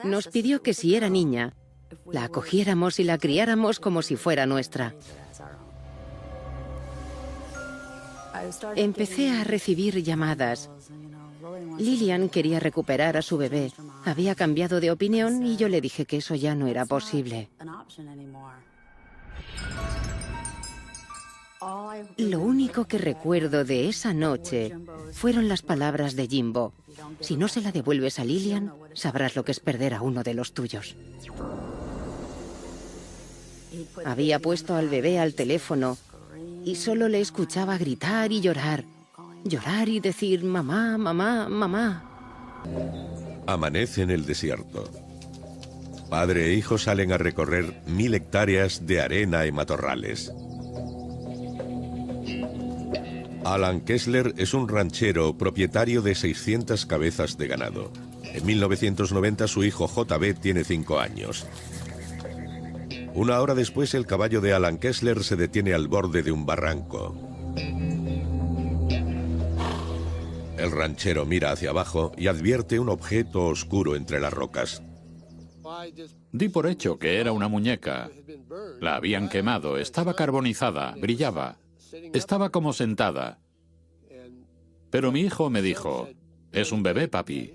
Nos pidió que si era niña, la acogiéramos y la criáramos como si fuera nuestra. Empecé a recibir llamadas. Lillian quería recuperar a su bebé. Había cambiado de opinión y yo le dije que eso ya no era posible. Lo único que recuerdo de esa noche fueron las palabras de Jimbo. Si no se la devuelves a Lillian, sabrás lo que es perder a uno de los tuyos. Había puesto al bebé al teléfono y solo le escuchaba gritar y llorar. Llorar y decir mamá, mamá, mamá. Amanece en el desierto. Padre e hijo salen a recorrer 1000 hectáreas de arena y matorrales. Alan Kessler es un ranchero propietario de 600 cabezas de ganado. En 1990 su hijo JB tiene 5 años. Una hora después el caballo de Alan Kessler se detiene al borde de un barranco. El ranchero mira hacia abajo y advierte un objeto oscuro entre las rocas. Di por hecho que era una muñeca. La habían quemado, estaba carbonizada, brillaba. Estaba como sentada. Pero mi hijo me dijo, es un bebé, papi.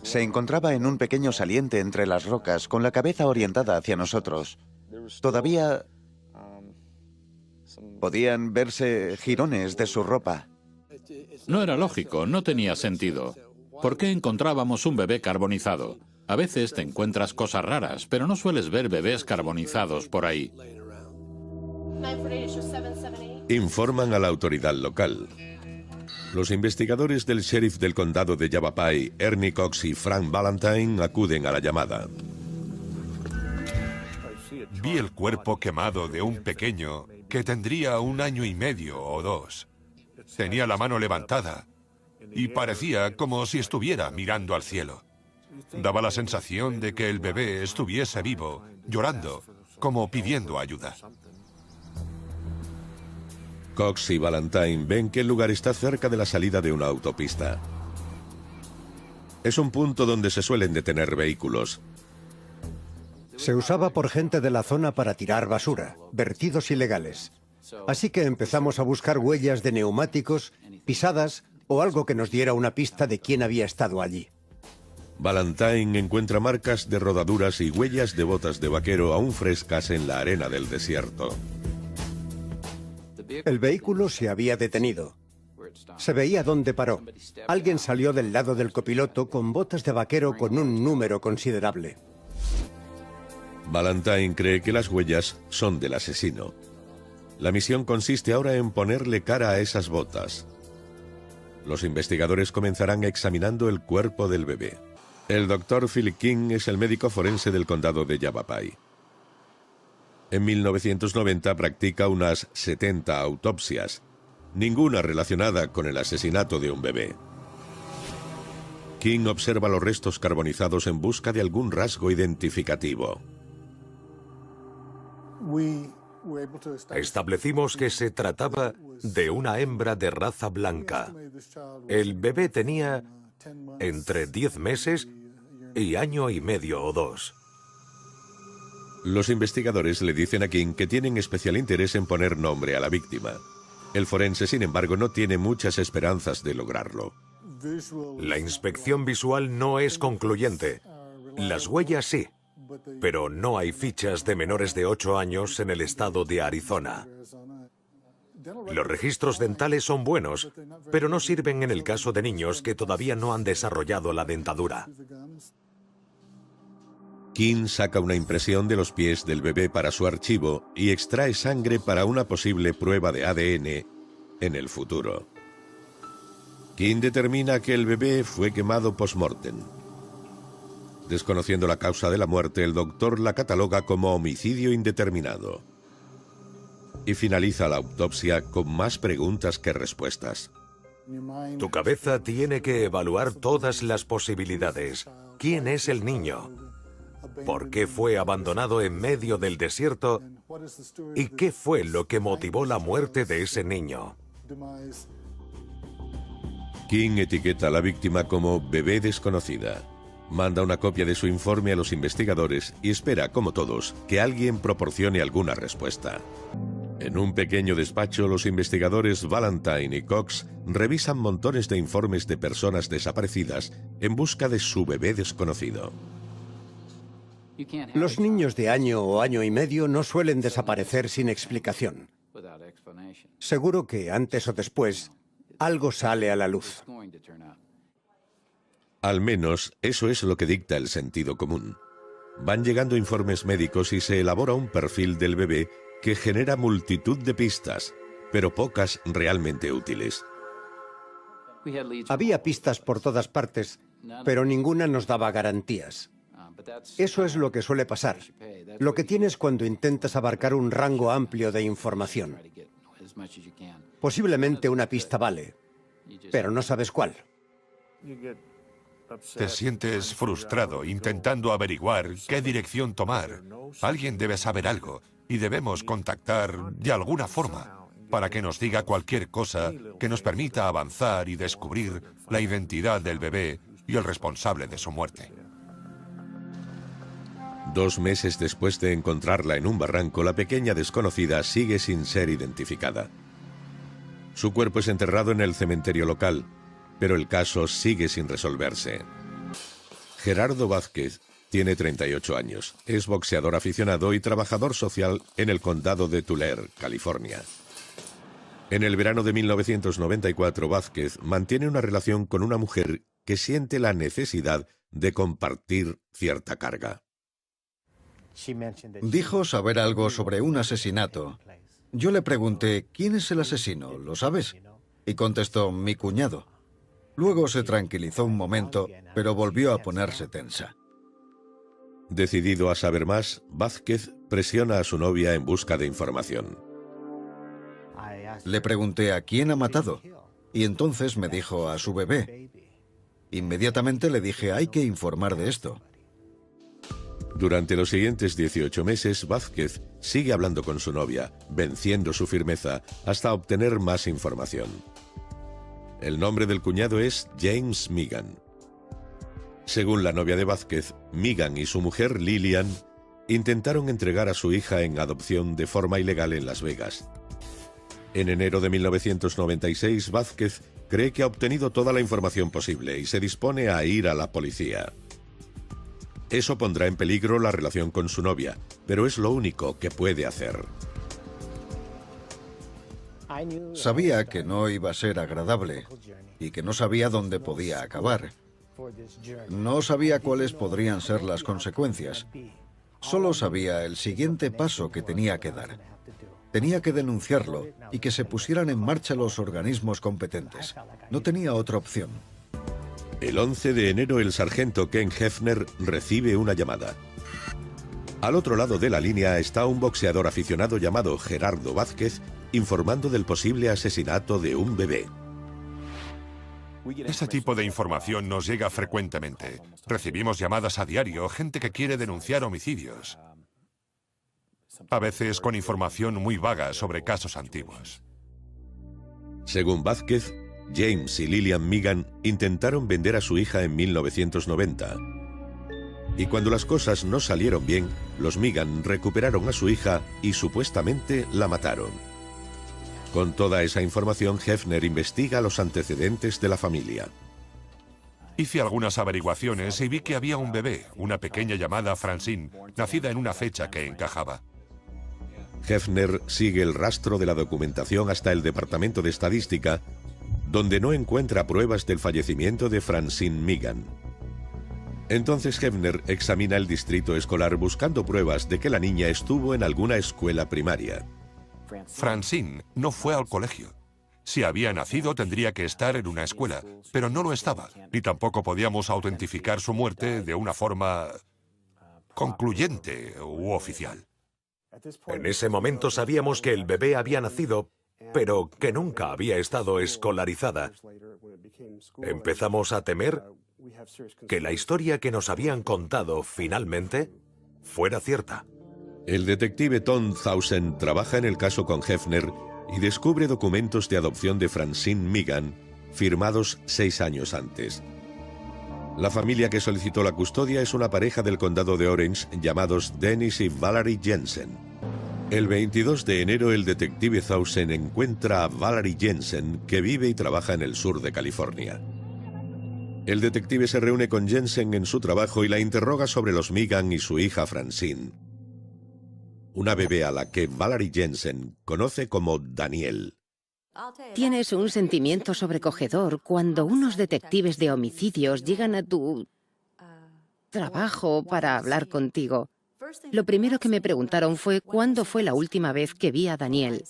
Se encontraba en un pequeño saliente entre las rocas, con la cabeza orientada hacia nosotros. Todavía podían verse jirones de su ropa. No era lógico, no tenía sentido. ¿Por qué encontrábamos un bebé carbonizado? A veces te encuentras cosas raras, pero no sueles ver bebés carbonizados por ahí. Informan a la autoridad local. Los investigadores del sheriff del condado de Yavapai, Ernie Cox y Frank Valentine, acuden a la llamada. Vi el cuerpo quemado de un pequeño que tendría 1 año y medio o 2. Tenía la mano levantada y parecía como si estuviera mirando al cielo. Daba la sensación de que el bebé estuviese vivo, llorando, como pidiendo ayuda. Cox y Valentine ven que el lugar está cerca de la salida de una autopista. Es un punto donde se suelen detener vehículos. Se usaba por gente de la zona para tirar basura, vertidos ilegales. Así que empezamos a buscar huellas de neumáticos, pisadas o algo que nos diera una pista de quién había estado allí. Valentine encuentra marcas de rodaduras y huellas de botas de vaquero aún frescas en la arena del desierto. El vehículo se había detenido. Se veía dónde paró. Alguien salió del lado del copiloto con botas de vaquero con un número considerable. Valentine cree que las huellas son del asesino. La misión consiste ahora en ponerle cara a esas botas. Los investigadores comenzarán examinando el cuerpo del bebé. El doctor Philip King es el médico forense del condado de Yavapai. En 1990 practica unas 70 autopsias, ninguna relacionada con el asesinato de un bebé. King observa los restos carbonizados en busca de algún rasgo identificativo. Establecimos que se trataba de una hembra de raza blanca. El bebé tenía entre 10 meses y 1 año y medio o 2. Los investigadores le dicen a King que tienen especial interés en poner nombre a la víctima. El forense, sin embargo, no tiene muchas esperanzas de lograrlo. La inspección visual no es concluyente. Las huellas sí, pero no hay fichas de menores de 8 años en el estado de Arizona. Los registros dentales son buenos, pero no sirven en el caso de niños que todavía no han desarrollado la dentadura. King saca una impresión de los pies del bebé para su archivo y extrae sangre para una posible prueba de ADN en el futuro. King determina que el bebé fue quemado post-mortem. Desconociendo la causa de la muerte, el doctor la cataloga como homicidio indeterminado. Y finaliza la autopsia con más preguntas que respuestas. Tu cabeza tiene que evaluar todas las posibilidades. ¿Quién es el niño? ¿Por qué fue abandonado en medio del desierto? ¿Y qué fue lo que motivó la muerte de ese niño? King etiqueta a la víctima como bebé desconocida. Manda una copia de su informe a los investigadores y espera, como todos, que alguien proporcione alguna respuesta. En un pequeño despacho, los investigadores Valentine y Cox revisan montones de informes de personas desaparecidas en busca de su bebé desconocido. Los niños de año o año y medio no suelen desaparecer sin explicación. Seguro que antes o después algo sale a la luz. Al menos eso es lo que dicta el sentido común. Van llegando informes médicos y se elabora un perfil del bebé que genera multitud de pistas, pero pocas realmente útiles. Había pistas por todas partes, pero ninguna nos daba garantías. Eso es lo que suele pasar, lo que tienes cuando intentas abarcar un rango amplio de información. Posiblemente una pista vale, pero no sabes cuál. Te sientes frustrado intentando averiguar qué dirección tomar. Alguien debe saber algo y debemos contactar de alguna forma para que nos diga cualquier cosa que nos permita avanzar y descubrir la identidad del bebé y el responsable de su muerte. 2 meses después de encontrarla en un barranco, la pequeña desconocida sigue sin ser identificada. Su cuerpo es enterrado en el cementerio local, pero el caso sigue sin resolverse. Gerardo Vázquez tiene 38 años, es boxeador aficionado y trabajador social en el condado de Tulare, California. En el verano de 1994, Vázquez mantiene una relación con una mujer que siente la necesidad de compartir cierta carga. Dijo saber algo sobre un asesinato. Yo le pregunté, ¿quién es el asesino? ¿Lo sabes? Y contestó, mi cuñado. Luego se tranquilizó un momento, pero volvió a ponerse tensa. Decidido a saber más, Vázquez presiona a su novia en busca de información. Le pregunté a quién ha matado, y entonces me dijo a su bebé. Inmediatamente le dije, hay que informar de esto. Durante los siguientes 18 meses, Vázquez sigue hablando con su novia, venciendo su firmeza hasta obtener más información. El nombre del cuñado es James Megan. Según la novia de Vázquez, Megan y su mujer Lillian intentaron entregar a su hija en adopción de forma ilegal en Las Vegas. En enero de 1996, Vázquez cree que ha obtenido toda la información posible y se dispone a ir a la policía. Eso pondrá en peligro la relación con su novia, pero es lo único que puede hacer. Sabía que no iba a ser agradable y que no sabía dónde podía acabar. No sabía cuáles podrían ser las consecuencias. Solo sabía el siguiente paso que tenía que dar. Tenía que denunciarlo y que se pusieran en marcha los organismos competentes. No tenía otra opción. El 11 de enero, el sargento Ken Hefner recibe una llamada. Al otro lado de la línea está un boxeador aficionado llamado Gerardo Vázquez informando del posible asesinato de un bebé. Este tipo de información nos llega frecuentemente. Recibimos llamadas a diario, gente que quiere denunciar homicidios. A veces con información muy vaga sobre casos antiguos. Según Vázquez, James y Lillian Megan intentaron vender a su hija en 1990. Y cuando las cosas no salieron bien, los Megan recuperaron a su hija y supuestamente la mataron. Con toda esa información, Hefner investiga los antecedentes de la familia. Hice algunas averiguaciones y vi que había un bebé, una pequeña llamada Francine, nacida en una fecha que encajaba. Hefner sigue el rastro de la documentación hasta el Departamento de Estadística, donde no encuentra pruebas del fallecimiento de Francine Megan. Entonces Hefner examina el distrito escolar buscando pruebas de que la niña estuvo en alguna escuela primaria. Francine no fue al colegio. Si había nacido, tendría que estar en una escuela, pero no lo estaba, ni tampoco podíamos autentificar su muerte de una forma concluyente u oficial. En ese momento sabíamos que el bebé había nacido, pero que nunca había estado escolarizada. Empezamos a temer que la historia que nos habían contado finalmente fuera cierta. El detective Tom Thousand trabaja en el caso con Hefner y descubre documentos de adopción de Francine Megan firmados 6 años antes. La familia que solicitó la custodia es una pareja del condado de Orange llamados Dennis y Valerie Jensen. El 22 de enero el detective Thousand encuentra a Valerie Jensen, que vive y trabaja en el sur de California. El detective se reúne con Jensen en su trabajo y la interroga sobre los Megan y su hija Francine, una bebé a la que Valerie Jensen conoce como Danielle. Tienes un sentimiento sobrecogedor cuando unos detectives de homicidios llegan a tu trabajo para hablar contigo. Lo primero que me preguntaron fue cuándo fue la última vez que vi a Danielle.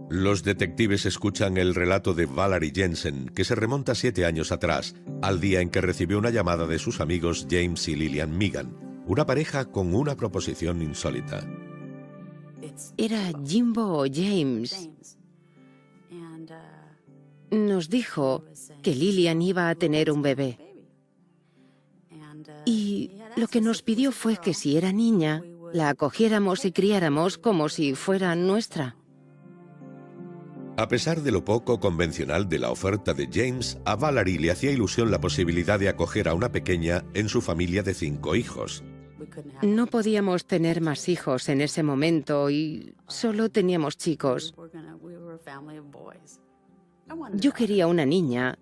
Los detectives escuchan el relato de Valerie Jensen, que se remonta 7 años atrás, al día en que recibió una llamada de sus amigos James y Lillian Megan, una pareja con una proposición insólita. Era Jimbo o James. Nos dijo que Lillian iba a tener un bebé. Y lo que nos pidió fue que si era niña, la acogiéramos y criáramos como si fuera nuestra. A pesar de lo poco convencional de la oferta de James, a Valerie le hacía ilusión la posibilidad de acoger a una pequeña en su familia de 5 hijos. No podíamos tener más hijos en ese momento y solo teníamos chicos. Yo quería una niña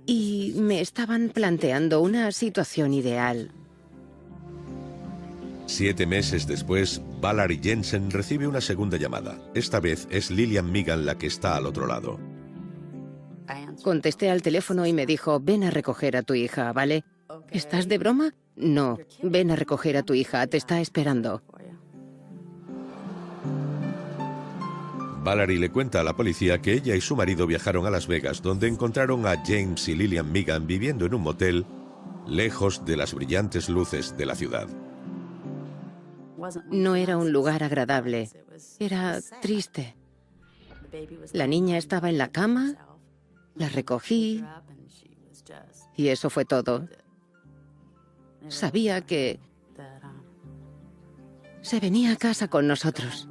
y me estaban planteando una situación ideal. 7 meses después, Valerie Jensen recibe una segunda llamada. Esta vez es Lillian Megan la que está al otro lado. Contesté al teléfono y me dijo, ven a recoger a tu hija, ¿vale? ¿Estás de broma? No, ven a recoger a tu hija, te está esperando. Valerie le cuenta a la policía que ella y su marido viajaron a Las Vegas, donde encontraron a James y Lillian Megan viviendo en un motel, lejos de las brillantes luces de la ciudad. No era un lugar agradable, era triste. La niña estaba en la cama, la recogí y eso fue todo. Sabía que se venía a casa con nosotros.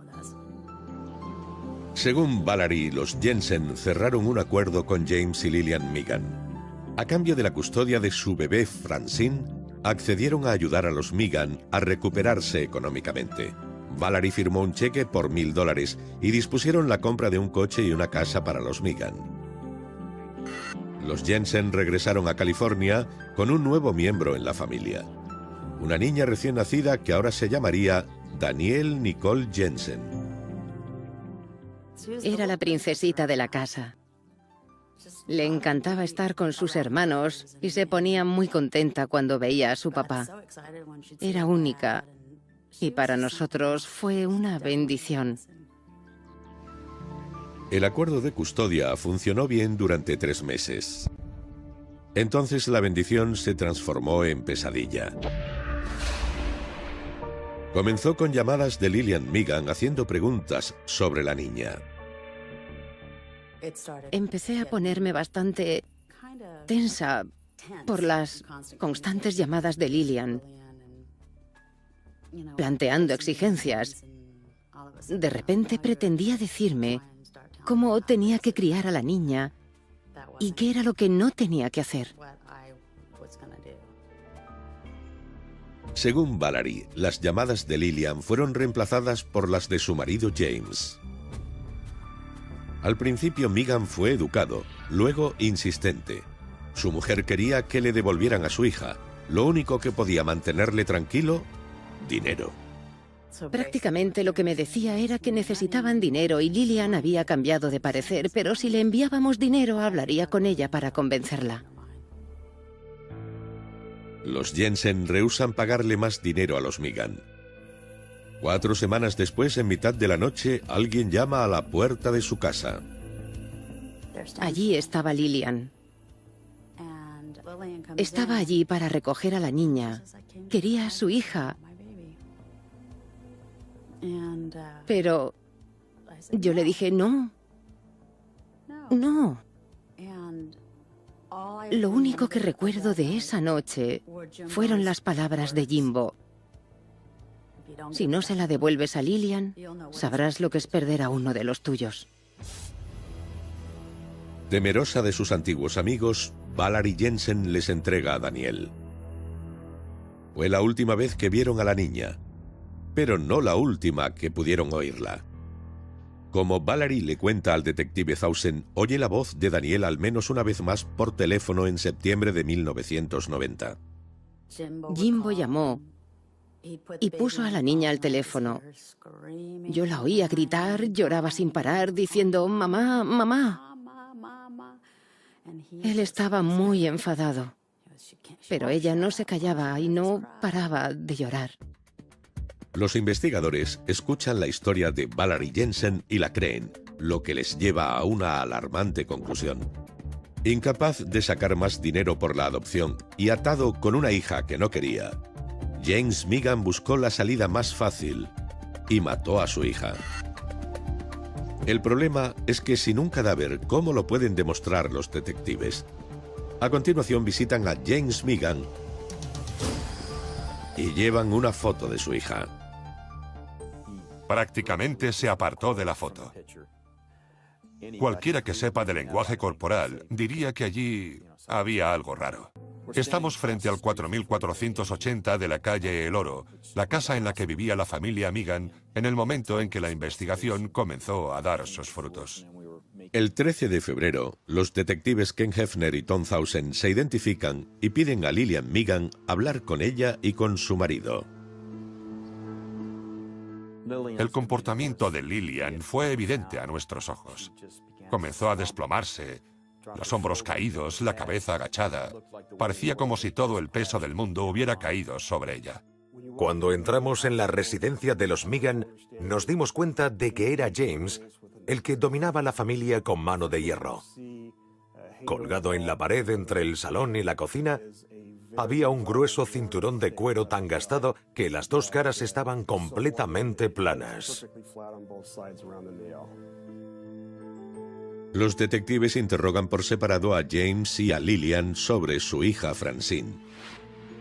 Según Valerie, los Jensen cerraron un acuerdo con James y Lillian Megan. A cambio de la custodia de su bebé Francine, accedieron a ayudar a los Megan a recuperarse económicamente. Valerie firmó un cheque por $1000 y dispusieron la compra de un coche y una casa para los Megan. Los Jensen regresaron a California con un nuevo miembro en la familia. Una niña recién nacida que ahora se llamaría Danielle Nicole Jensen. Era la princesita de la casa. Le encantaba estar con sus hermanos y se ponía muy contenta cuando veía a su papá. Era única y para nosotros fue una bendición. El acuerdo de custodia funcionó bien durante 3 meses. Entonces la bendición se transformó en pesadilla. Comenzó con llamadas de Lillian Megan haciendo preguntas sobre la niña. Empecé a ponerme bastante tensa por las constantes llamadas de Lillian, planteando exigencias. De repente pretendía decirme cómo tenía que criar a la niña y qué era lo que no tenía que hacer. Según Valerie, las llamadas de Lillian fueron reemplazadas por las de su marido James. Al principio Megan fue educado, luego insistente. Su mujer quería que le devolvieran a su hija. Lo único que podía mantenerle tranquilo, dinero. Prácticamente lo que me decía era que necesitaban dinero y Lillian había cambiado de parecer, pero si le enviábamos dinero hablaría con ella para convencerla. Los Jensen rehúsan pagarle más dinero a los Megan. 4 semanas después, en mitad de la noche, alguien llama a la puerta de su casa. Allí estaba Lillian. Estaba allí para recoger a la niña. Quería a su hija. Pero yo le dije, no. No. Lo único que recuerdo de esa noche fueron las palabras de Jimbo. Si no se la devuelves a Lillian, sabrás lo que es perder a uno de los tuyos. Temerosa de sus antiguos amigos, Valerie Jensen les entrega a Daniel. Fue la última vez que vieron a la niña, pero no la última que pudieron oírla. Como Valerie le cuenta al detective Thousand, oye la voz de Daniel al menos una vez más por teléfono en septiembre de 1990. Jimbo llamó y puso a la niña al teléfono. Yo la oía gritar, lloraba sin parar, diciendo «Mamá, mamá». Él estaba muy enfadado, pero ella no se callaba y no paraba de llorar. Los investigadores escuchan la historia de Valerie Jensen y la creen, lo que les lleva a una alarmante conclusión. Incapaz de sacar más dinero por la adopción y atado con una hija que no quería, James Meegan buscó la salida más fácil y mató a su hija. El problema es que sin un cadáver, ¿cómo lo pueden demostrar los detectives? A continuación visitan a James Meegan y llevan una foto de su hija. Prácticamente se apartó de la foto. Cualquiera que sepa de lenguaje corporal diría que allí había algo raro. Estamos frente al 4480 de la calle El Oro, la casa en la que vivía la familia Meegan en el momento en que la investigación comenzó a dar sus frutos. El 13 de febrero, los detectives Ken Hefner y Tom Thousand se identifican y piden a Lillian Meegan hablar con ella y con su marido. El comportamiento de Lillian fue evidente a nuestros ojos. Comenzó a desplomarse, los hombros caídos, la cabeza agachada. Parecía como si todo el peso del mundo hubiera caído sobre ella. Cuando entramos en la residencia de los Meegan, nos dimos cuenta de que era James el que dominaba la familia con mano de hierro. Colgado en la pared entre el salón y la cocina, había un grueso cinturón de cuero tan gastado que las dos caras estaban completamente planas. Los detectives interrogan por separado a James y a Lillian sobre su hija Francine,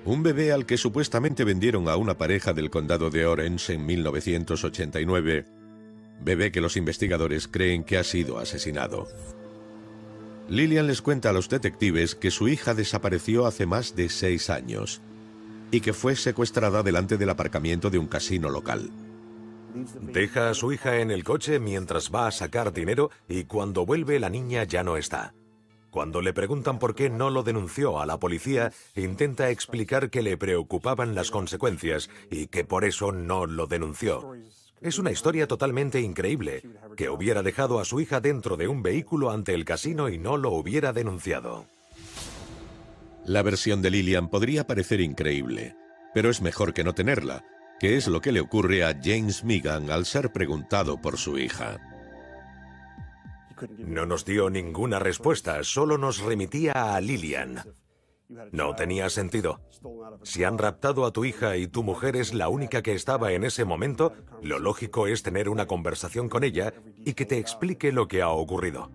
un bebé al que supuestamente vendieron a una pareja del condado de Orange en 1989, bebé que los investigadores creen que ha sido asesinado. Lillian les cuenta a los detectives que su hija desapareció hace más de 6 años y que fue secuestrada delante del aparcamiento de un casino local. Deja a su hija en el coche mientras va a sacar dinero y cuando vuelve la niña ya no está. Cuando le preguntan por qué no lo denunció a la policía, intenta explicar que le preocupaban las consecuencias y que por eso no lo denunció. Es una historia totalmente increíble, que hubiera dejado a su hija dentro de un vehículo ante el casino y no lo hubiera denunciado. La versión de Lillian podría parecer increíble, pero es mejor que no tenerla, que es lo que le ocurre a James Meegan al ser preguntado por su hija. No nos dio ninguna respuesta, solo nos remitía a Lillian. No tenía sentido. Si han raptado a tu hija y tu mujer es la única que estaba en ese momento, lo lógico es tener una conversación con ella y que te explique lo que ha ocurrido.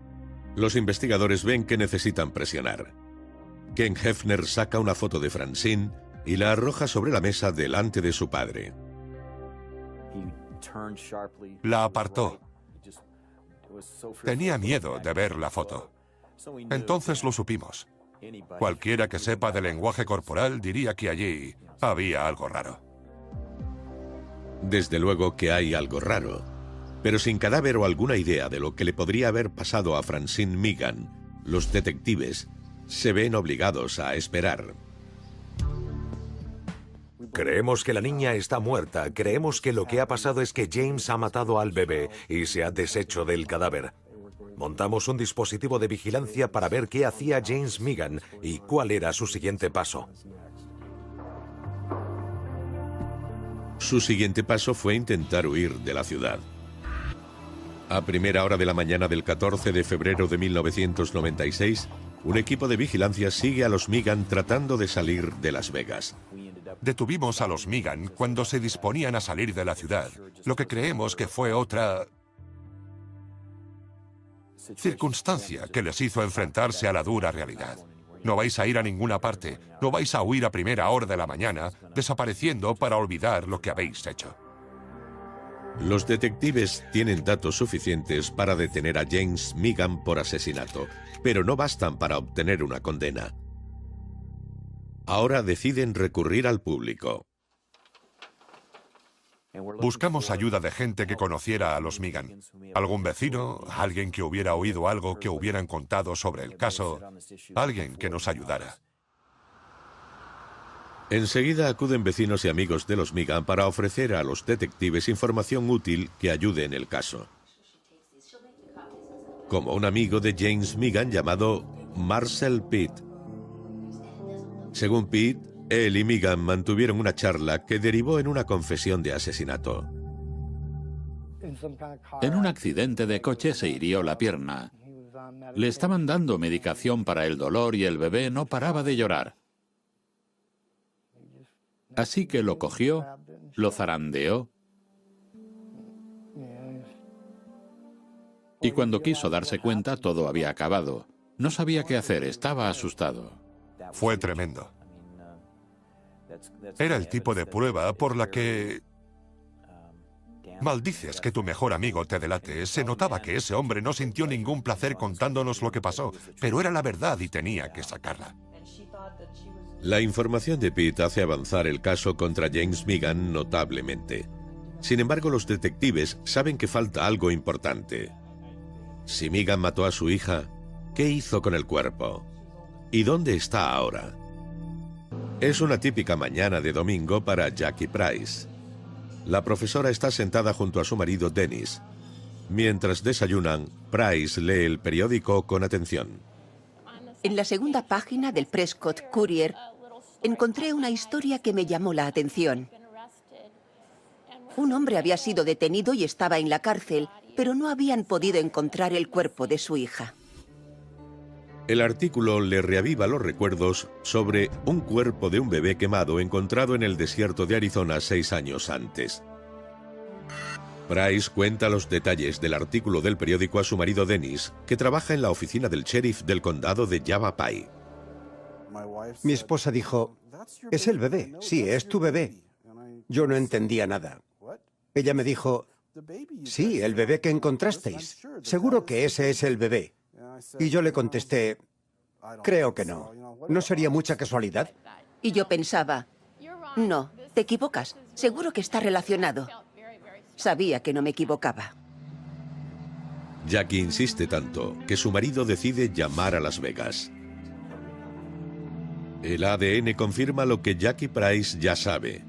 Los investigadores ven que necesitan presionar. Ken Hefner saca una foto de Francine y la arroja sobre la mesa delante de su padre. La apartó. Tenía miedo de ver la foto. Entonces lo supimos. Cualquiera que sepa de lenguaje corporal diría que allí había algo raro. Desde luego que hay algo raro, pero sin cadáver o alguna idea de lo que le podría haber pasado a Francine Meegan, los detectives se ven obligados a esperar. Creemos que la niña está muerta. Creemos que lo que ha pasado es que James ha matado al bebé y se ha deshecho del cadáver. Montamos un dispositivo de vigilancia para ver qué hacía James Meegan y cuál era su siguiente paso. Su siguiente paso fue intentar huir de la ciudad. A primera hora de la mañana del 14 de febrero de 1996, un equipo de vigilancia sigue a los Meegan tratando de salir de Las Vegas. Detuvimos a los Meegan cuando se disponían a salir de la ciudad, lo que creemos que fue otra circunstancia que les hizo enfrentarse a la dura realidad. No vais a ir a ninguna parte, no vais a huir a primera hora de la mañana, desapareciendo para olvidar lo que habéis hecho. Los detectives tienen datos suficientes para detener a James Meegan por asesinato, pero no bastan para obtener una condena. Ahora deciden recurrir al público. Buscamos ayuda de gente que conociera a los Meegan. Algún vecino, alguien que hubiera oído algo que hubieran contado sobre el caso, alguien que nos ayudara. Enseguida acuden vecinos y amigos de los Meegan para ofrecer a los detectives información útil que ayude en el caso. Como un amigo de James Meegan llamado Marcel Pitt. Según Pitt, él y Meegan mantuvieron una charla que derivó en una confesión de asesinato. En un accidente de coche se hirió la pierna. Le estaban dando medicación para el dolor y el bebé no paraba de llorar. Así que lo cogió, lo zarandeó y cuando quiso darse cuenta todo había acabado. No sabía qué hacer, estaba asustado. Fue tremendo. Era el tipo de prueba por la que maldices que tu mejor amigo te delate. Se notaba que ese hombre no sintió ningún placer contándonos lo que pasó, pero era la verdad y tenía que sacarla. La información de Pitt hace avanzar el caso contra James Meegan notablemente. Sin embargo, los detectives saben que falta algo importante. Si Meegan mató a su hija, ¿qué hizo con el cuerpo? ¿Y dónde está ahora? Es una típica mañana de domingo para Jackie Price. La profesora está sentada junto a su marido Dennis. Mientras desayunan, Price lee el periódico con atención. En la segunda página del Prescott Courier encontré una historia que me llamó la atención. Un hombre había sido detenido y estaba en la cárcel, pero no habían podido encontrar el cuerpo de su hija. El artículo le reaviva los recuerdos sobre un cuerpo de un bebé quemado encontrado en el desierto de Arizona 6 años antes. Price cuenta los detalles del artículo del periódico a su marido Dennis, que trabaja en la oficina del sheriff del condado de Yavapai. Mi esposa dijo, «Es el bebé, sí, es tu bebé». Yo no entendía nada. Ella me dijo, «Sí, el bebé que encontrasteis. Seguro que ese es el bebé». Y yo le contesté, «Creo que no. ¿No sería mucha casualidad?» Y yo pensaba, «No, te equivocas. Seguro que está relacionado». Sabía que no me equivocaba. Jackie insiste tanto que su marido decide llamar a Las Vegas. El ADN confirma lo que Jackie Price ya sabe,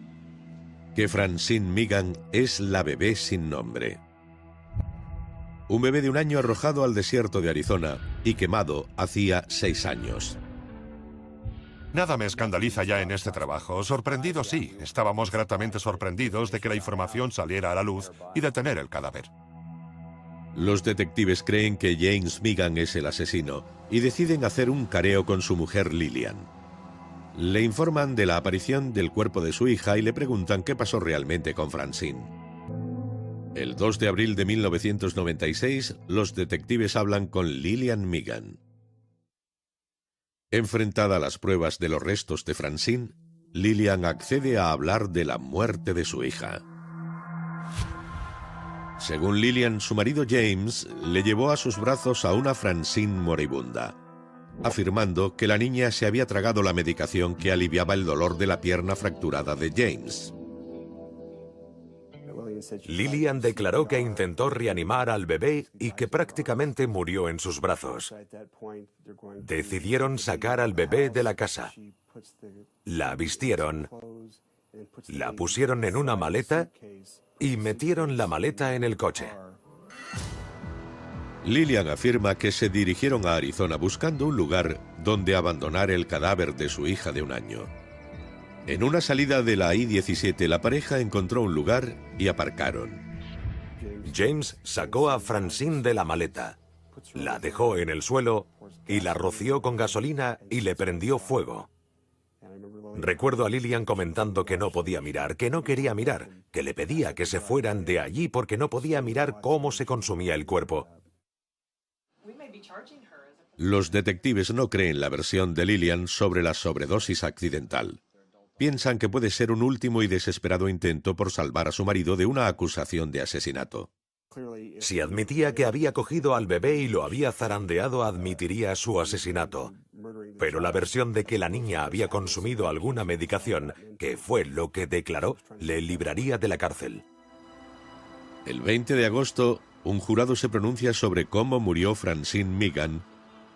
que Francine Meegan es la bebé sin nombre. Un bebé de 1 año arrojado al desierto de Arizona y quemado hacía 6 años. Nada me escandaliza ya en este trabajo. Sorprendidos sí, estábamos gratamente sorprendidos de que la información saliera a la luz y de tener el cadáver. Los detectives creen que James Meegan es el asesino y deciden hacer un careo con su mujer Lillian. Le informan de la aparición del cuerpo de su hija y le preguntan qué pasó realmente con Francine. El 2 de abril de 1996, los detectives hablan con Lillian Meegan. Enfrentada a las pruebas de los restos de Francine, Lillian accede a hablar de la muerte de su hija. Según Lillian, su marido James le llevó a sus brazos a una Francine moribunda, afirmando que la niña se había tragado la medicación que aliviaba el dolor de la pierna fracturada de James. Lillian declaró que intentó reanimar al bebé y que prácticamente murió en sus brazos. Decidieron sacar al bebé de la casa. La vistieron, la pusieron en una maleta y metieron la maleta en el coche. Lillian afirma que se dirigieron a Arizona buscando un lugar donde abandonar el cadáver de su hija de 1 año. En una salida de la I-17, la pareja encontró un lugar y aparcaron. James sacó a Francine de la maleta, la dejó en el suelo y la roció con gasolina y le prendió fuego. Recuerdo a Lillian comentando que no podía mirar, que no quería mirar, que le pedía que se fueran de allí porque no podía mirar cómo se consumía el cuerpo. Los detectives no creen la versión de Lillian sobre la sobredosis accidental. piensan que puede ser un último y desesperado intento por salvar a su marido de una acusación de asesinato. Si admitía que había cogido al bebé y lo había zarandeado, admitiría su asesinato. Pero la versión de que la niña había consumido alguna medicación, que fue lo que declaró, le libraría de la cárcel. El 20 de agosto, un jurado se pronuncia sobre cómo murió Francine Meegan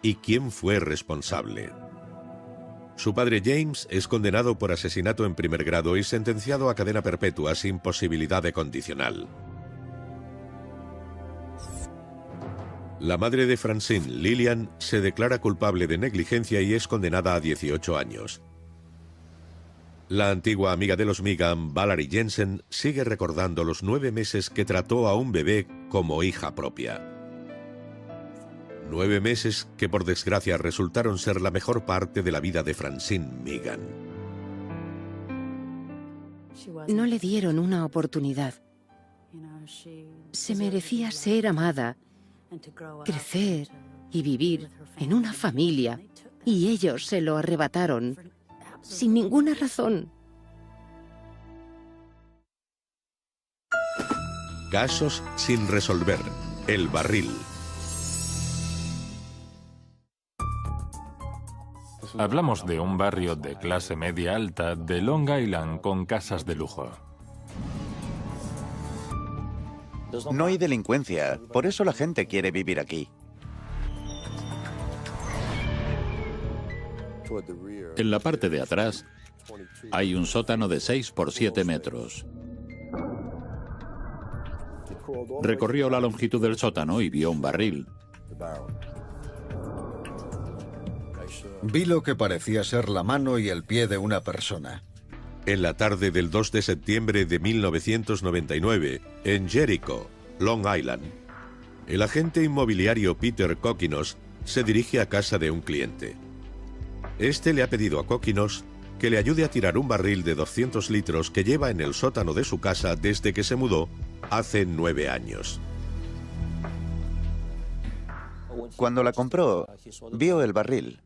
y quién fue responsable. Su padre James es condenado por asesinato en primer grado y sentenciado a cadena perpetua sin posibilidad de condicional. La madre de Francine, Lillian, se declara culpable de negligencia y es condenada a 18 años. La antigua amiga de los Meegan, Valerie Jensen, sigue recordando los 9 meses que trató a un bebé como hija propia. 9 meses que por desgracia resultaron ser la mejor parte de la vida de Francine Meegan. No le dieron una oportunidad. Se merecía ser amada, crecer y vivir en una familia, y ellos se lo arrebataron sin ninguna razón. Casos sin resolver. El barril. Hablamos de un barrio de clase media alta de Long Island con casas de lujo. No hay delincuencia, por eso la gente quiere vivir aquí. En la parte de atrás hay un sótano de 6 por 7 metros. Recorrió la longitud del sótano y vio un barril. Vi lo que parecía ser la mano y el pie de una persona. En la tarde del 2 de septiembre de 1999, en Jericho, Long Island, el agente inmobiliario Peter Kokinos se dirige a casa de un cliente. Este le ha pedido a Kokinos que le ayude a tirar un barril de 200 litros que lleva en el sótano de su casa desde que se mudó hace 9 años. Cuando la compró, vio el barril.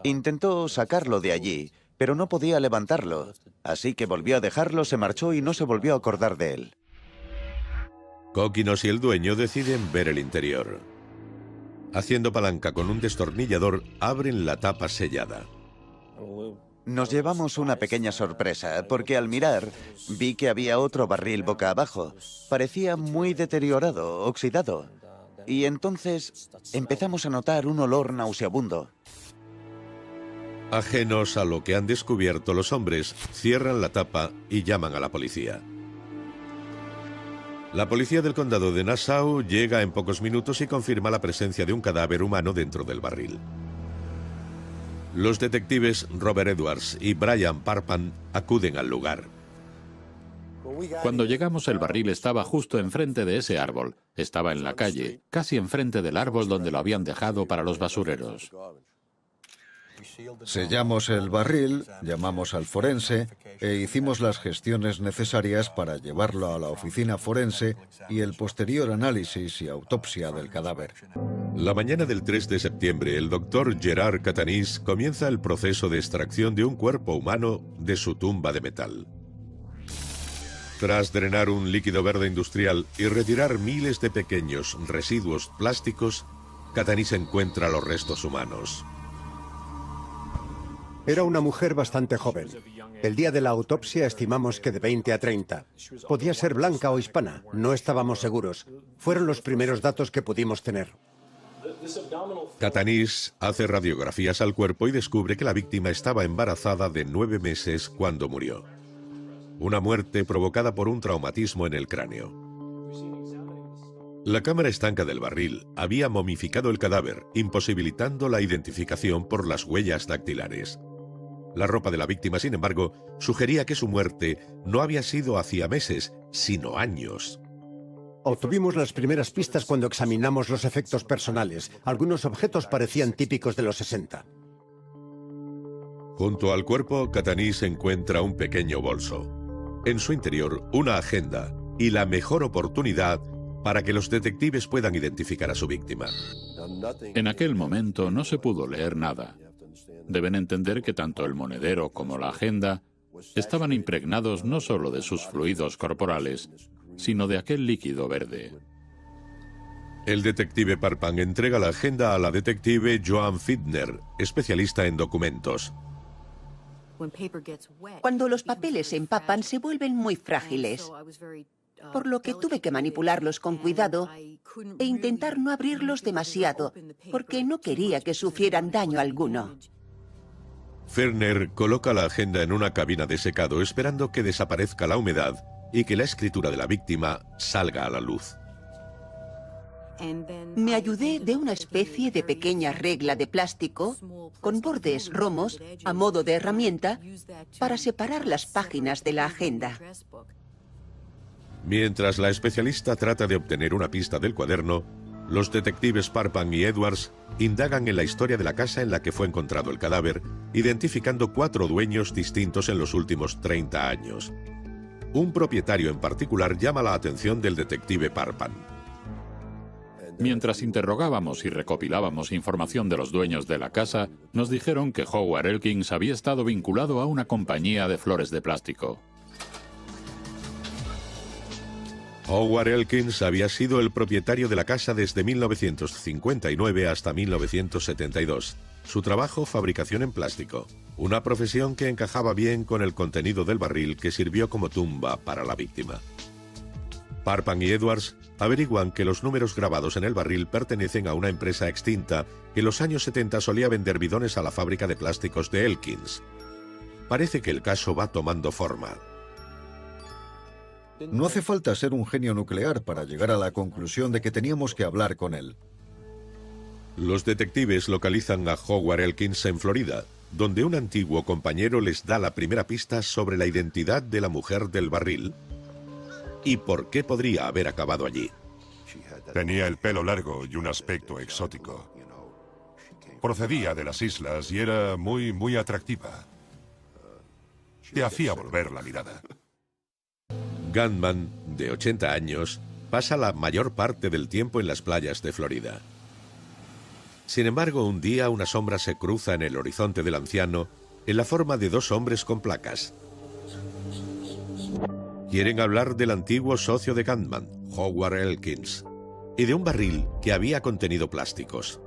Intentó sacarlo de allí, pero no podía levantarlo, así que volvió a dejarlo, se marchó y no se volvió a acordar de él. Kokinos y el dueño deciden ver el interior. Haciendo palanca con un destornillador, abren la tapa sellada. Nos llevamos una pequeña sorpresa, porque al mirar, vi que había otro barril boca abajo. Parecía muy deteriorado, oxidado. Y entonces empezamos a notar un olor nauseabundo. Ajenos a lo que han descubierto, los hombres cierran la tapa y llaman a la policía. La policía del condado de Nassau llega en pocos minutos y confirma la presencia de un cadáver humano dentro del barril. Los detectives Robert Edwards y Brian Parpan acuden al lugar. Cuando llegamos, el barril estaba justo enfrente de ese árbol. Estaba en la calle, casi enfrente del árbol donde lo habían dejado para los basureros. Sellamos el barril, llamamos al forense e hicimos las gestiones necesarias para llevarlo a la oficina forense y el posterior análisis y autopsia del cadáver. La mañana del 3 de septiembre, el doctor Gerard Catanis comienza el proceso de extracción de un cuerpo humano de su tumba de metal. Tras drenar un líquido verde industrial y retirar miles de pequeños residuos plásticos, Catanis encuentra los restos humanos. Era una mujer bastante joven. El día de la autopsia estimamos que de 20 a 30. Podía ser blanca o hispana, no estábamos seguros. Fueron los primeros datos que pudimos tener. Catanis hace radiografías al cuerpo y descubre que la víctima estaba embarazada de 9 meses cuando murió. Una muerte provocada por un traumatismo en el cráneo. La cámara estanca del barril había momificado el cadáver, imposibilitando la identificación por las huellas dactilares. La ropa de la víctima, sin embargo, sugería que su muerte no había sido hacía meses, sino años. Obtuvimos las primeras pistas cuando examinamos los efectos personales. Algunos objetos parecían típicos de los 60. Junto al cuerpo, Catanis encuentra un pequeño bolso. En su interior, una agenda y la mejor oportunidad para que los detectives puedan identificar a su víctima. En aquel momento no se pudo leer nada. Deben entender que tanto el monedero como la agenda estaban impregnados no solo de sus fluidos corporales, sino de aquel líquido verde. El detective Parpan entrega la agenda a la detective Joan Fiedner, especialista en documentos. Cuando los papeles se empapan, se vuelven muy frágiles, por lo que tuve que manipularlos con cuidado e intentar no abrirlos demasiado, porque no quería que sufrieran daño alguno. Fiedner coloca la agenda en una cabina de secado esperando que desaparezca la humedad y que la escritura de la víctima salga a la luz. Me ayudé de una especie de pequeña regla de plástico con bordes romos a modo de herramienta para separar las páginas de la agenda. Mientras la especialista trata de obtener una pista del cuaderno, los detectives Parpan y Edwards indagan en la historia de la casa en la que fue encontrado el cadáver, identificando 4 dueños distintos en los últimos 30 años. Un propietario en particular llama la atención del detective Parpan. Mientras interrogábamos y recopilábamos información de los dueños de la casa, nos dijeron que Howard Elkins había estado vinculado a una compañía de flores de plástico. Howard Elkins había sido el propietario de la casa desde 1959 hasta 1972. Su trabajo, fabricación en plástico, una profesión que encajaba bien con el contenido del barril que sirvió como tumba para la víctima. Parpan y Edwards averiguan que los números grabados en el barril pertenecen a una empresa extinta que en los años 70 solía vender bidones a la fábrica de plásticos de Elkins. Parece que el caso va tomando forma. No hace falta ser un genio nuclear para llegar a la conclusión de que teníamos que hablar con él. Los detectives localizan a Howard Elkins en Florida, donde un antiguo compañero les da la primera pista sobre la identidad de la mujer del barril y por qué podría haber acabado allí. Tenía el pelo largo y un aspecto exótico. Procedía de las islas y era muy atractiva. Te hacía volver la mirada. Gunman, de 80 años, pasa la mayor parte del tiempo en las playas de Florida. Sin embargo, un día una sombra se cruza en el horizonte del anciano en la forma de 2 hombres con placas. Quieren hablar del antiguo socio de Gunman, Howard Elkins, y de un barril que había contenido plásticos.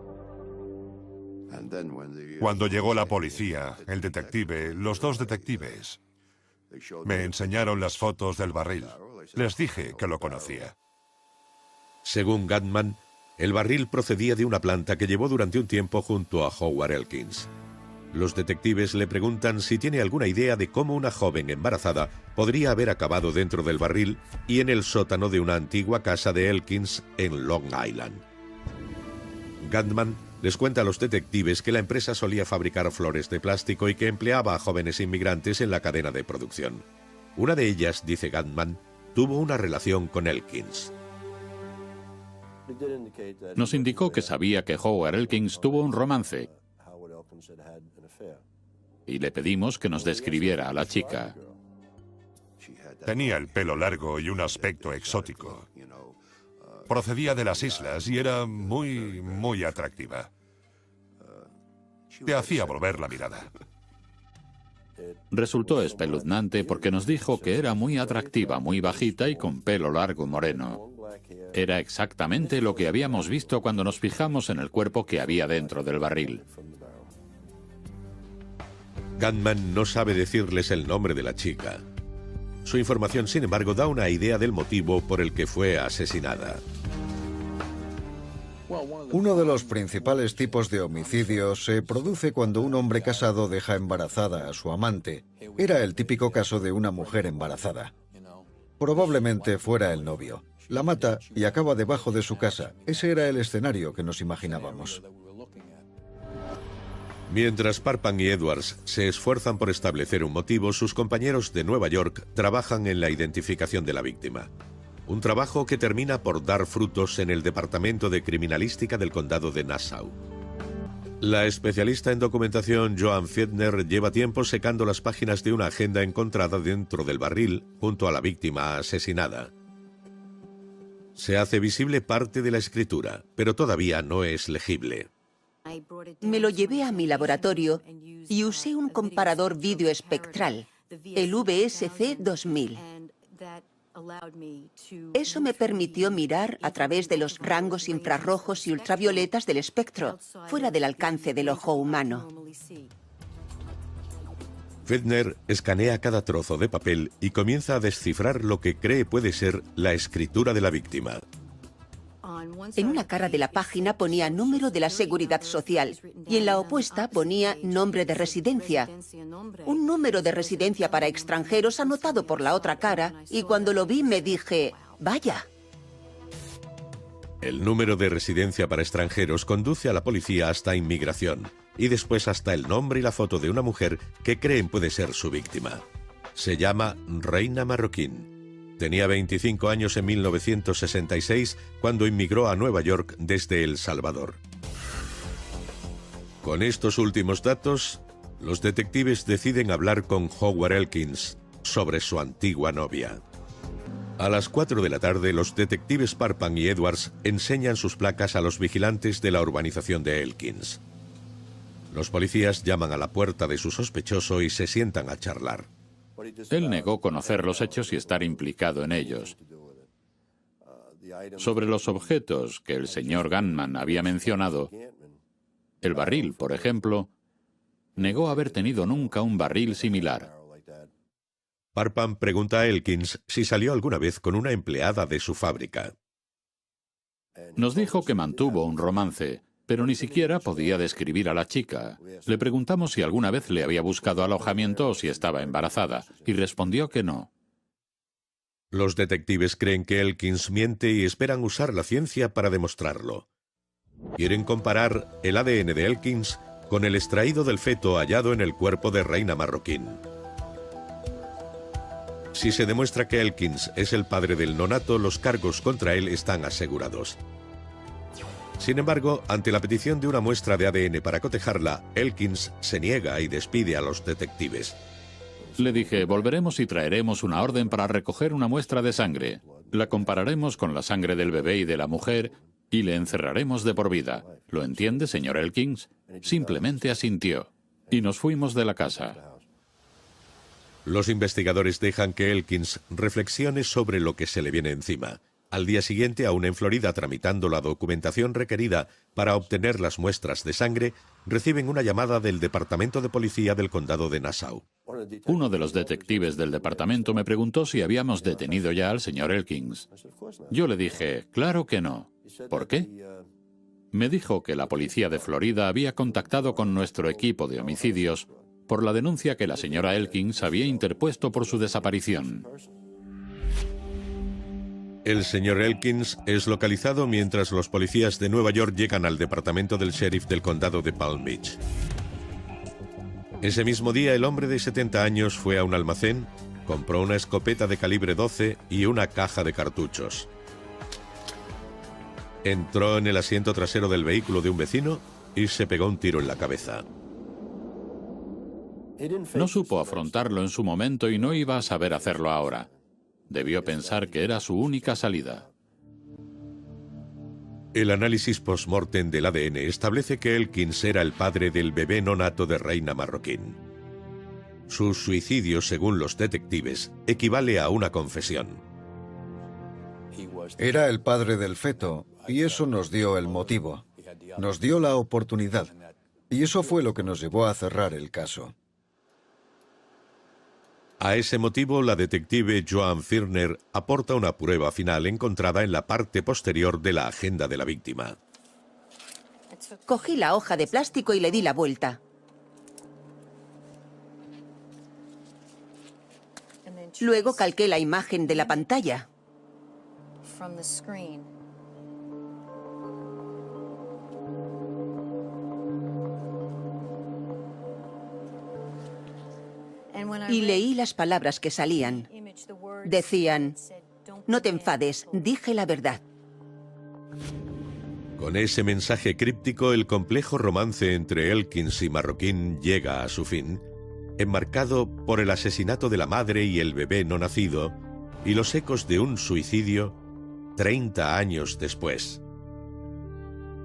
Cuando llegó la policía, el detective, los 2 detectives, me enseñaron las fotos del barril. Les dije que lo conocía. Según Gunman, el barril procedía de una planta que llevó durante un tiempo junto a Howard Elkins. Los detectives le preguntan si tiene alguna idea de cómo una joven embarazada podría haber acabado dentro del barril y en el sótano de una antigua casa de Elkins en Long Island. Gunman les cuenta a los detectives que la empresa solía fabricar flores de plástico y que empleaba a jóvenes inmigrantes en la cadena de producción. Una de ellas, dice Gunman, tuvo una relación con Elkins. Nos indicó que sabía que Howard Elkins tuvo un romance y le pedimos que nos describiera a la chica. Tenía el pelo largo y un aspecto exótico. Procedía de las islas y era muy atractiva. Te hacía volver la mirada. Resultó espeluznante porque nos dijo que era muy atractiva, muy bajita y con pelo largo moreno. Era exactamente lo que habíamos visto cuando nos fijamos en el cuerpo que había dentro del barril. Gunman no sabe decirles el nombre de la chica. Su información, sin embargo, da una idea del motivo por el que fue asesinada. Uno de los principales tipos de homicidio se produce cuando un hombre casado deja embarazada a su amante. Era el típico caso de una mujer embarazada. Probablemente fuera el novio. La mata y acaba debajo de su casa. Ese era el escenario que nos imaginábamos. Mientras Parpan y Edwards se esfuerzan por establecer un motivo, sus compañeros de Nueva York trabajan en la identificación de la víctima. Un trabajo que termina por dar frutos en el Departamento de Criminalística del Condado de Nassau. La especialista en documentación Joan Fiedner lleva tiempo secando las páginas de una agenda encontrada dentro del barril junto a la víctima asesinada. Se hace visible parte de la escritura, pero todavía no es legible. Me lo llevé a mi laboratorio y usé un comparador videoespectral el VSC 2000. Eso me permitió mirar a través de los rangos infrarrojos y ultravioletas del espectro, fuera del alcance del ojo humano. Fedner escanea cada trozo de papel y comienza a descifrar lo que cree puede ser la escritura de la víctima. En una cara de la página ponía número de la Seguridad Social y en la opuesta ponía nombre de residencia. Un número de residencia para extranjeros anotado por la otra cara, y cuando lo vi me dije, ¡vaya! El número de residencia para extranjeros conduce a la policía hasta inmigración y después hasta el nombre y la foto de una mujer que creen puede ser su víctima. Se llama Reina Marroquín. Tenía 25 años en 1966 cuando inmigró a Nueva York desde El Salvador. Con estos últimos datos, los detectives deciden hablar con Howard Elkins sobre su antigua novia. A las 4 de la tarde, los detectives Parpan y Edwards enseñan sus placas a los vigilantes de la urbanización de Elkins. Los policías llaman a la puerta de su sospechoso y se sientan a charlar. Él negó conocer los hechos y estar implicado en ellos. Sobre los objetos que el señor Gunman había mencionado, el barril, por ejemplo, negó haber tenido nunca un barril similar. Parpan pregunta a Elkins si salió alguna vez con una empleada de su fábrica. Nos dijo que mantuvo un romance, pero ni siquiera podía describir a la chica. Le preguntamos si alguna vez le había buscado alojamiento o si estaba embarazada, y respondió que no. Los detectives creen que Elkins miente y esperan usar la ciencia para demostrarlo. Quieren comparar el ADN de Elkins con el extraído del feto hallado en el cuerpo de Reina Marroquín. Si se demuestra que Elkins es el padre del nonato, los cargos contra él están asegurados. Sin embargo, ante la petición de una muestra de ADN para cotejarla, Elkins se niega y despide a los detectives. Le dije, volveremos y traeremos una orden para recoger una muestra de sangre. La compararemos con la sangre del bebé y de la mujer y le encerraremos de por vida. ¿Lo entiende, señor Elkins? Simplemente asintió. Y nos fuimos de la casa. Los investigadores dejan que Elkins reflexione sobre lo que se le viene encima. Al día siguiente, aún en Florida, tramitando la documentación requerida para obtener las muestras de sangre, reciben una llamada del Departamento de Policía del Condado de Nassau. Uno de los detectives del departamento me preguntó si habíamos detenido ya al señor Elkins. Yo le dije, claro que no. ¿Por qué? Me dijo que la policía de Florida había contactado con nuestro equipo de homicidios por la denuncia que la señora Elkins había interpuesto por su desaparición. El señor Elkins es localizado mientras los policías de Nueva York llegan al departamento del sheriff del condado de Palm Beach. Ese mismo día, el hombre de 70 años fue a un almacén, compró una escopeta de calibre 12 y una caja de cartuchos. Entró en el asiento trasero del vehículo de un vecino y se pegó un tiro en la cabeza. No supo afrontarlo en su momento y no iba a saber hacerlo ahora. Debió pensar que era su única salida. El análisis post-mortem del ADN establece que Elkins era el padre del bebé no nato de Reina Marroquín. Su suicidio, según los detectives, equivale a una confesión. Era el padre del feto, y eso nos dio el motivo. Nos dio la oportunidad. Y eso fue lo que nos llevó a cerrar el caso. A ese motivo, la detective Joan Firner aporta una prueba final encontrada en la parte posterior de la agenda de la víctima. Cogí la hoja de plástico y le di la vuelta. Luego calqué la imagen de la pantalla. Y leí las palabras que salían. Decían, no te enfades, dije la verdad. Con ese mensaje críptico, el complejo romance entre Elkins y Marroquín llega a su fin, enmarcado por el asesinato de la madre y el bebé no nacido, y los ecos de un suicidio 30 años después.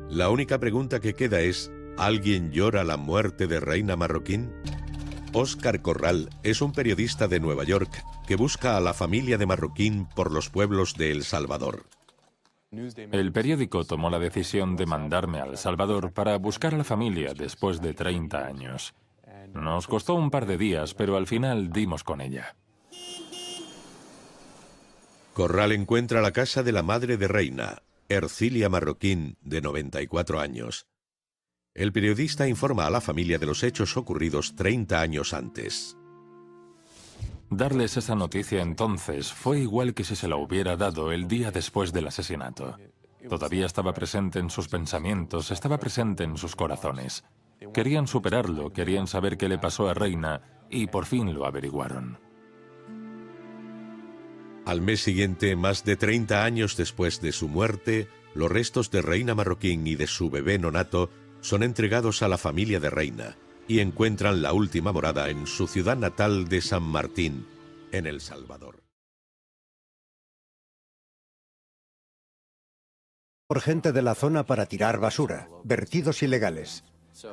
La única pregunta que queda es, ¿alguien llora la muerte de Reina Marroquín? Oscar Corral es un periodista de Nueva York que busca a la familia de Marroquín por los pueblos de El Salvador. El periódico tomó la decisión de mandarme a El Salvador para buscar a la familia después de 30 años. Nos costó un par de días, pero al final dimos con ella. Corral encuentra la casa de la madre de Reina, Ercilia Marroquín, de 94 años. El periodista informa a la familia de los hechos ocurridos 30 años antes. Darles esa noticia entonces fue igual que si se la hubiera dado el día después del asesinato. Todavía estaba presente en sus pensamientos, estaba presente en sus corazones. Querían superarlo, querían saber qué le pasó a Reina y por fin lo averiguaron. Al mes siguiente, más de 30 años después de su muerte, los restos de Reina Marroquín y de su bebé nonato son entregados a la familia de Reina y encuentran la última morada en su ciudad natal de San Martín, en El Salvador. Por gente de la zona para tirar basura, vertidos ilegales.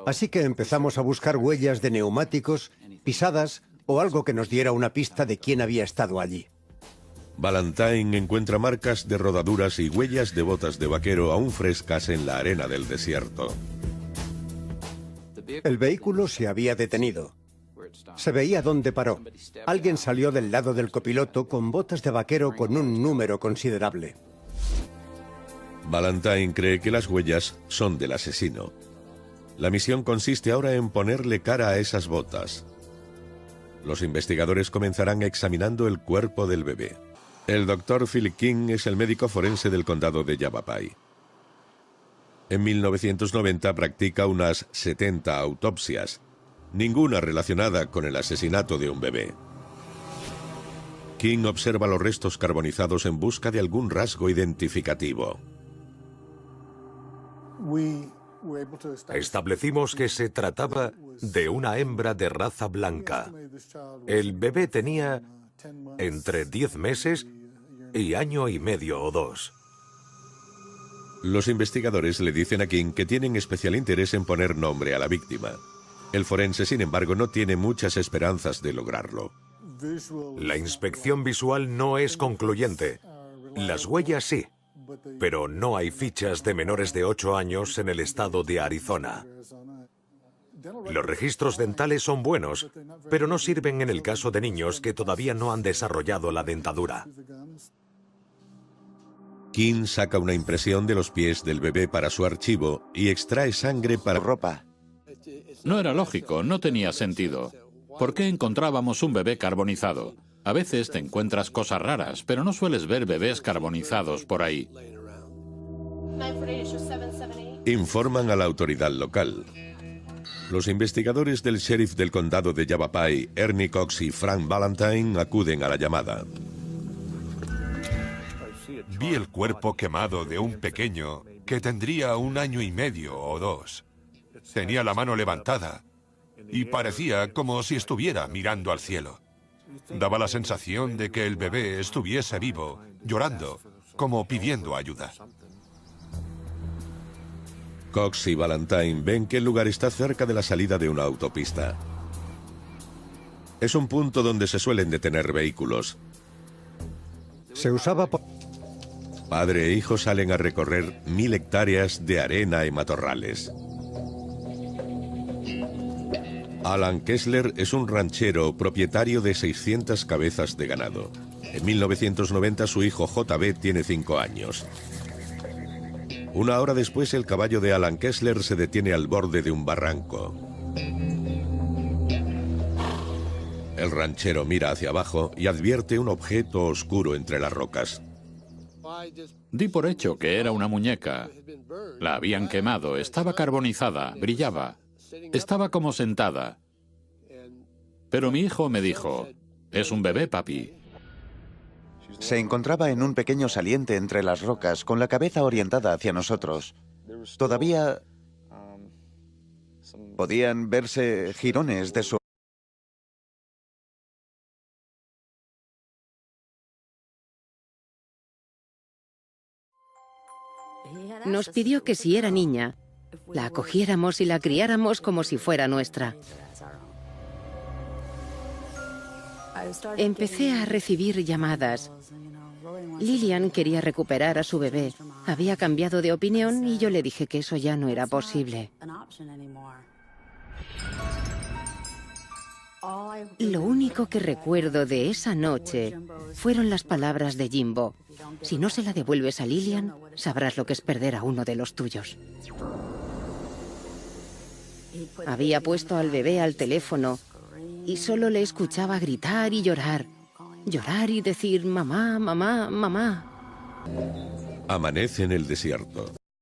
Así que empezamos a buscar huellas de neumáticos, pisadas o algo que nos diera una pista de quién había estado allí. Valentine encuentra marcas de rodaduras y huellas de botas de vaquero aún frescas en la arena del desierto. El vehículo se había detenido. Se veía dónde paró. Alguien salió del lado del copiloto con botas de vaquero con un número considerable. Valentine cree que las huellas son del asesino. La misión consiste ahora en ponerle cara a esas botas. Los investigadores comenzarán examinando el cuerpo del bebé. El doctor Philip King es el médico forense del condado de Yavapai. En 1990 practica unas 70 autopsias, ninguna relacionada con el asesinato de un bebé. King observa los restos carbonizados en busca de algún rasgo identificativo. Establecimos que se trataba de una hembra de raza blanca. El bebé tenía entre 10 meses y año y medio o 2. Los investigadores le dicen a King que tienen especial interés en poner nombre a la víctima. El forense, sin embargo, no tiene muchas esperanzas de lograrlo. La inspección visual no es concluyente. Las huellas sí, pero no hay fichas de menores de 8 años en el estado de Arizona. Los registros dentales son buenos, pero no sirven en el caso de niños que todavía no han desarrollado la dentadura. King saca una impresión de los pies del bebé para su archivo y extrae sangre para ropa. No era lógico, no tenía sentido. ¿Por qué encontrábamos un bebé carbonizado? A veces te encuentras cosas raras, pero no sueles ver bebés carbonizados por ahí. Informan a la autoridad local. Los investigadores del sheriff del condado de Yavapai, Ernie Cox y Frank Valentine, acuden a la llamada. Vi el cuerpo quemado de un pequeño que tendría 1 año y medio o 2. Tenía la mano levantada y parecía como si estuviera mirando al cielo. Daba la sensación de que el bebé estuviese vivo, llorando, como pidiendo ayuda. Cox y Valentine ven que el lugar está cerca de la salida de una autopista. Es un punto donde se suelen detener vehículos. Se usaba por... Padre e hijo salen a recorrer 1000 hectáreas de arena y matorrales. Alan Kessler es un ranchero propietario de 600 cabezas de ganado. En 1990 su hijo JB tiene 5 años. Una hora después el caballo de Alan Kessler se detiene al borde de un barranco. El ranchero mira hacia abajo y advierte un objeto oscuro entre las rocas. Di por hecho que era una muñeca. La habían quemado, estaba carbonizada, brillaba. Estaba como sentada. Pero mi hijo me dijo, «Es un bebé, papi». Se encontraba en un pequeño saliente entre las rocas, con la cabeza orientada hacia nosotros. Todavía podían verse jirones de su... Nos pidió que si era niña, la acogiéramos y la criáramos como si fuera nuestra. Empecé a recibir llamadas. Lillian quería recuperar a su bebé. Había cambiado de opinión y yo le dije que eso ya no era posible. Lo único que recuerdo de esa noche fueron las palabras de Jimbo. Si no se la devuelves a Lillian, sabrás lo que es perder a uno de los tuyos. Había puesto al bebé al teléfono y solo le escuchaba gritar y llorar. Llorar y decir mamá, mamá, mamá. Amanece en el desierto.